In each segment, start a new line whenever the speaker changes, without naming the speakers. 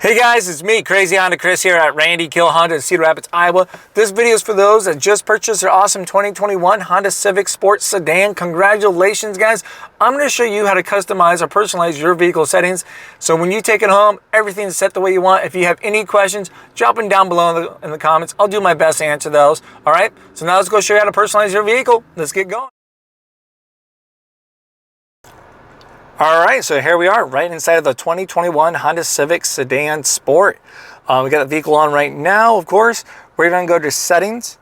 Hey guys, it's me, Crazy Honda Chris here at Randy Kuehl Honda in Cedar Rapids, Iowa. This video is for those that just purchased their awesome 2021 Honda Civic Sport Sedan. Congratulations guys. I'm going to show you how to customize or personalize your vehicle settings. So when you take it home, everything's set the way you want. If you have any questions, drop them down below in the comments. I'll do my best to answer those. All right, so now let's go show you how to personalize your vehicle. Let's get going. All right, so here we are right inside of the 2021 Honda Civic Sedan Sport. We got the vehicle on right now, of course. We're going to go to Settings.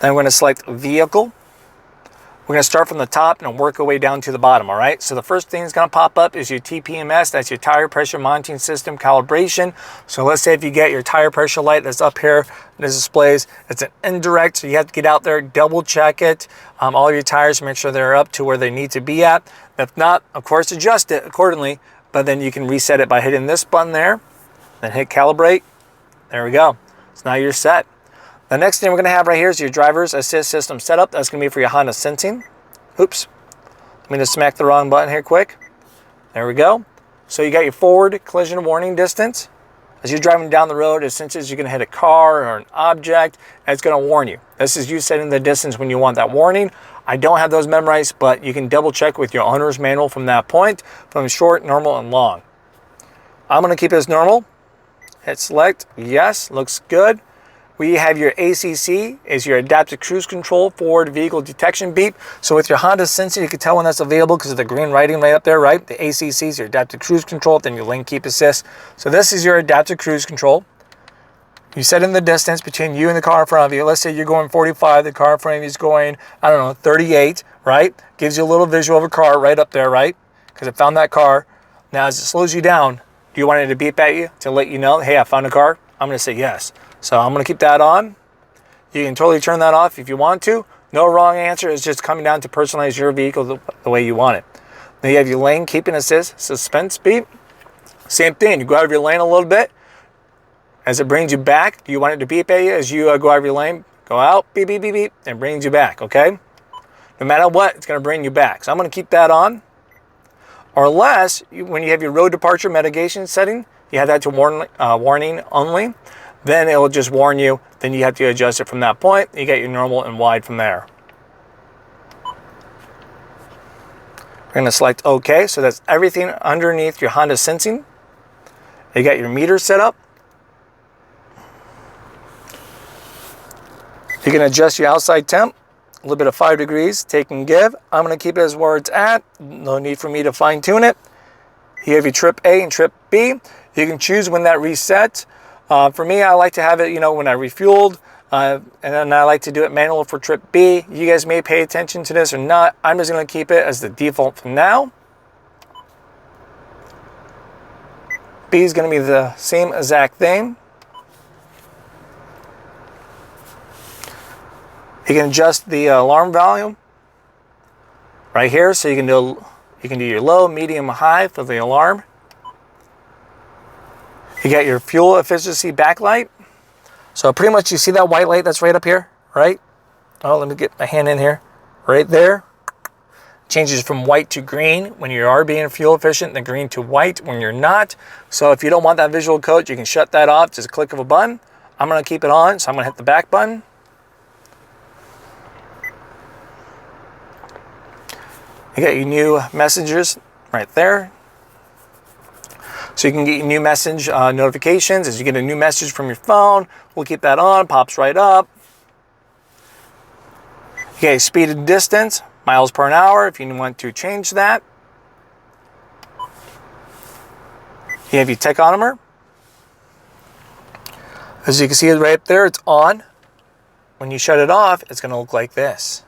Then we're going to select Vehicle. We're going to start from the top and work our way down to the bottom, all right? So the first thing that's going to pop up is your TPMS. That's your Tire Pressure Monitoring System Calibration. So let's say if you get your tire pressure light that's up here, this displays, it's an indirect, so you have to get out there, double check it. All your tires, make sure they're up to where they need to be at. If not, of course, adjust it accordingly, but then you can reset it by hitting this button there, then hit Calibrate. There we go. So now you're set. The next thing we're going to have right here is your driver's assist system setup. That's going to be for your Honda Sensing. Oops. Let me just smack the wrong button here quick. There we go. So you got your forward collision warning distance. As you're driving down the road, it senses you're going to hit a car or an object, and it's going to warn you. This is you setting the distance when you want that warning. I don't have those memorized, but you can double check with your owner's manual from that point, from short, normal, and long. I'm going to keep it as normal. Hit select. Yes, looks good. We have your ACC, is your adaptive cruise control forward vehicle detection beep. So with your Honda Sensing, you can tell when that's available because of the green writing right up there, right? The ACC is your adaptive cruise control, then your lane keep assist. So this is your adaptive cruise control. You set in the distance between you and the car in front of you. Let's say you're going 45, the car in front of you is going, I don't know, 38, right? Gives you a little visual of a car right up there, right? Because it found that car. Now as it slows you down, do you want it to beep at you to let you know, hey, I found a car? I'm going to say yes. So I'm going to keep that on. You can totally turn that off if you want to. No wrong answer. It's just coming down to personalize your vehicle the way you want it. Then you have your lane keeping assist, suspense beep. Same thing. You go out of your lane a little bit. As it brings you back, do you want it to beep at you as you go out of your lane? Go out, beep, beep, beep, beep, and brings you back, okay? No matter what, it's going to bring you back. So I'm going to keep that on. Or unless, when you have your road departure mitigation setting, you have that to warning only. Then it will just warn you. Then you have to adjust it from that point. You get your normal and wide from there. We're going to select OK. So that's everything underneath your Honda Sensing. You got your meter set up. You can adjust your outside temp. A little bit of 5 degrees, take and give. I'm going to keep it as where it's at. No need for me to fine tune it. You have your trip A and trip B. You can choose when that resets. For me, I like to have it, when I refueled, and then I like to do it manual for trip B. You guys may pay attention to this or not. I'm just going to keep it as the default for now. B is going to be the same exact thing. You can adjust the alarm volume right here, so you can do your low, medium, high for the alarm. You got your fuel efficiency backlight. So pretty much you see that white light that's right up here, right? Oh, let me get my hand in here. Right there. Changes from white to green when you are being fuel efficient, then green to white when you're not. So if you don't want that visual code, you can shut that off. Just a click of a button. I'm going to keep it on, so I'm going to hit the back button. You got your new messages right there. So you can get your new message notifications. As you get a new message from your phone, we'll keep that on, pops right up. Okay, speed and distance, miles per hour, if you want to change that. You have your tachometer. As you can see right up there, it's on. When you shut it off, it's going to look like this.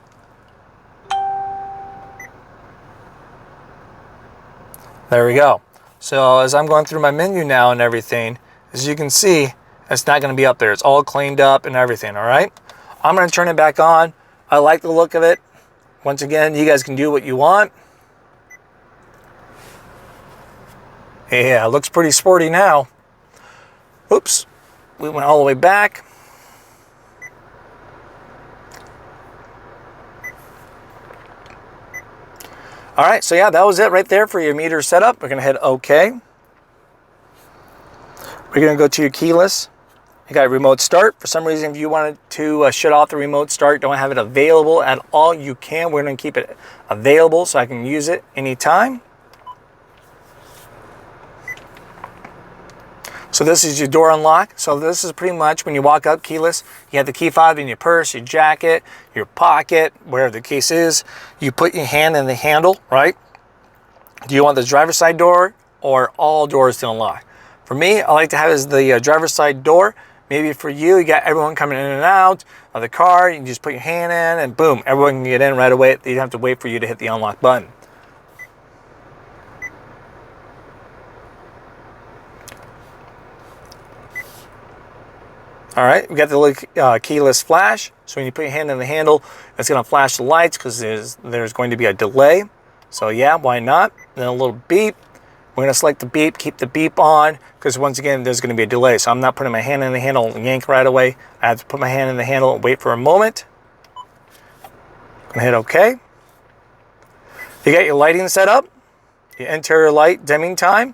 There we go. So as I'm going through my menu now and everything, as you can see, it's not going to be up there. It's all cleaned up and everything, all right? I'm going to turn it back on. I like the look of it. Once again, you guys can do what you want. Yeah, it looks pretty sporty now. Oops, we went all the way back. All right, so yeah, that was it right there for your meter setup. We're gonna hit OK. We're going to go to your keyless. You got remote start. For some reason, if you wanted to shut off the remote start, don't have it available at all, you can. We're going to keep it available so I can use it anytime. So this is your door unlock. So this is pretty much when you walk up keyless, you have the key fob in your purse, your jacket, your pocket, wherever the case is. You put your hand in the handle, right? Do you want the driver's side door or all doors to unlock? For me, I like to have is the driver's side door. Maybe for you, you got everyone coming in and out of the car. You can just put your hand in and boom, everyone can get in right away. You don't have to wait for you to hit the unlock button. All right, we got the little keyless flash. So when you put your hand in the handle, it's going to flash the lights because there's going to be a delay. So yeah, why not? Then a little beep. We're going to select the beep, keep the beep on, because once again, there's going to be a delay. So I'm not putting my hand in the handle and yank right away. I have to put my hand in the handle and wait for a moment. I'm going to hit OK. You got your lighting set up, your interior light dimming time.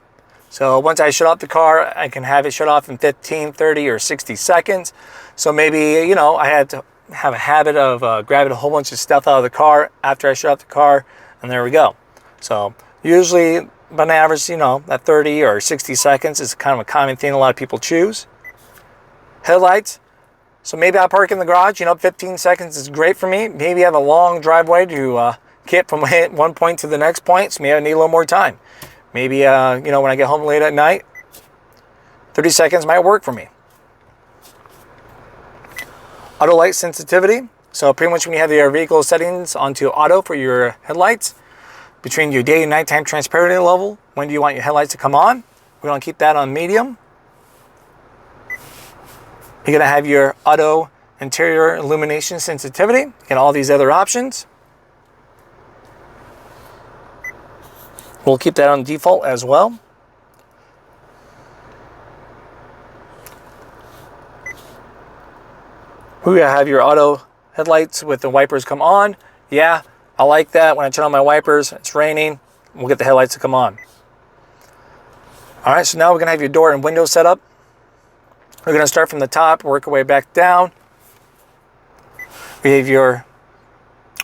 So once I shut off the car, I can have it shut off in 15, 30, or 60 seconds. So maybe, you know, I had to have a habit of grabbing a whole bunch of stuff out of the car after I shut off the car, and there we go. So usually, on average, you know, that 30 or 60 seconds is kind of a common thing a lot of people choose. Headlights. So maybe I park in the garage, you know, 15 seconds is great for me. Maybe I have a long driveway to get from one point to the next point, so maybe I need a little more time. Maybe, you know, when I get home late at night, 30 seconds might work for me. Auto light sensitivity. So pretty much when you have your vehicle settings onto auto for your headlights, between your day and nighttime transparency level, when do you want your headlights to come on? We're going to keep that on medium. You're going to have your auto interior illumination sensitivity and all these other options. We'll keep that on default as well. We're going to have your auto headlights with the wipers come on. Yeah, I like that. When I turn on my wipers, it's raining, we'll get the headlights to come on. All right, so now we're going to have your door and window set up. We're going to start from the top, work our way back down. We have your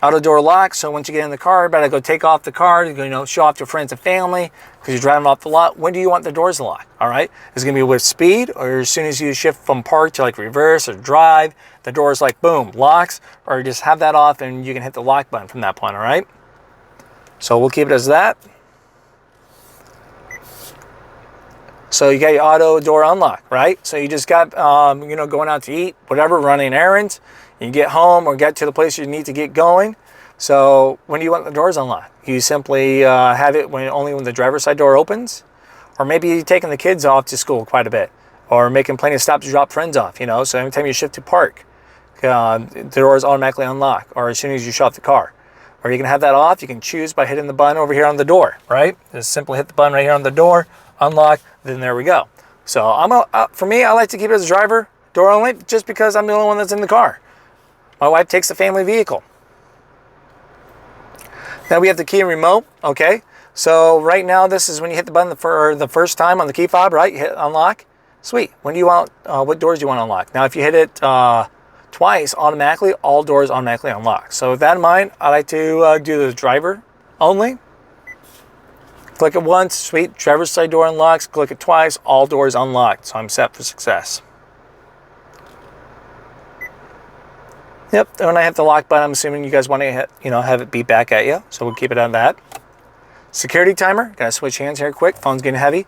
auto door lock. So once you get in the car, you better go take off the car, you know, show off to friends and family because you're driving off the lot. When do you want the doors to lock? All right, is it going to be with speed, or as soon as you shift from park to like reverse or drive, the door's like boom, locks, or just have that off and you can hit the lock button from that point. All right, so we'll keep it as that. So you got your auto door unlock, right? So you just got, you know, going out to eat, whatever, running errands. You get home or get to the place you need to get going. So when do you want the doors unlocked? You simply have it only when the driver's side door opens, or maybe you're taking the kids off to school quite a bit, or making plenty of stops to drop friends off. You know, so anytime you shift to park, the doors automatically unlock, or as soon as you shut off the car. Or you can have that off. You can choose by hitting the button over here on the door, right? Just simply hit the button right here on the door, unlock, then there we go. So for me, I like to keep it as a driver door only, just because I'm the only one that's in the car. My wife takes the family vehicle. Now we have the key and remote, okay? So right now, this is when you hit the button for the first time on the key fob, right? You hit unlock. Sweet. When do you want, what doors do you want to unlock? Now, if you hit it twice, automatically, all doors automatically unlock. So with that in mind, I like to do the driver only. Click it once, sweet, driver's side door unlocks. Click it twice, all doors unlocked. So I'm set for success. Yep, when I hit the lock button, I'm assuming you guys want to hit, you know, have it beep back at you. So we'll keep it on that. Security timer, gotta switch hands here quick, phone's getting heavy.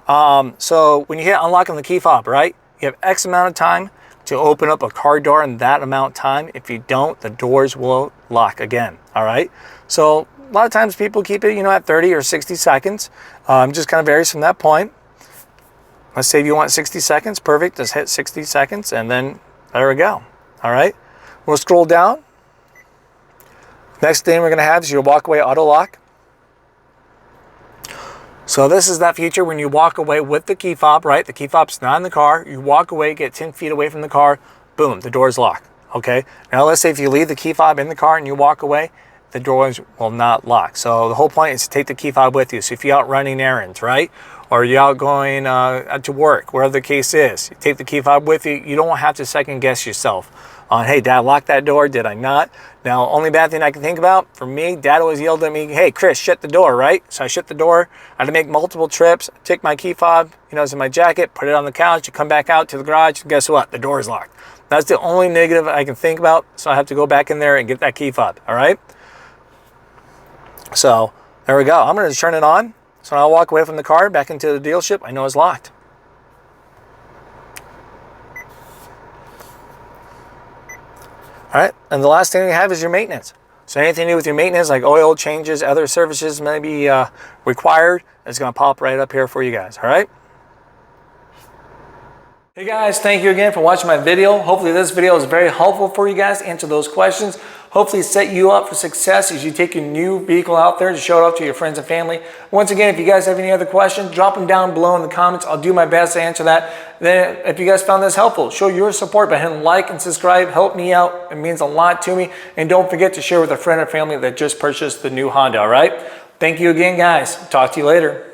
So when you hit unlock on the key fob, right, you have X amount of time to open up a car door in that amount of time. If you don't, the doors will lock again, all right? So a lot of times people keep it, you know, at 30 or 60 seconds. Just kind of varies from that point. Let's say if you want 60 seconds, perfect, just hit 60 seconds and then there we go, all right? We'll scroll down. Next thing we're going to have is your walkaway auto lock. So this is that feature when you walk away with the key fob, right? The key fob's not in the car. You walk away, get 10 feet away from the car, boom, the door's locked, okay? Now let's say if you leave the key fob in the car and you walk away, the doors will not lock. So the whole point is to take the key fob with you. So if you're out running errands, right? or you're out going to work, wherever the case is. You take the key fob with you. You don't have to second guess yourself on, hey, did I lock that door? Did I not? Now, only bad thing I can think about, for me, Dad always yelled at me, hey, Chris, shut the door, right? So I shut the door. I had to make multiple trips, take my key fob, it's in my jacket, put it on the couch, you come back out to the garage, and guess what? The door is locked. That's the only negative I can think about, so I have to go back in there and get that key fob, all right? So there we go. I'm going to turn it on. So when I walk away from the car back into the dealership, I know it's locked. All right, and the last thing you have is your maintenance. So anything to do with your maintenance, like oil changes, other services may be required, it's going to pop right up here for you guys, all right? Hey guys, thank you again for watching my video. Hopefully this video is very helpful for you guys to answer those questions. Hopefully set you up for success as you take your new vehicle out there to show it off to your friends and family. Once again, if you guys have any other questions, drop them down below in the comments. I'll do my best to answer that. Then if you guys found this helpful, show your support by hitting like and subscribe. Help me out. It means a lot to me. And don't forget to share with a friend or family that just purchased the new Honda, all right? Thank you again, guys. Talk to you later.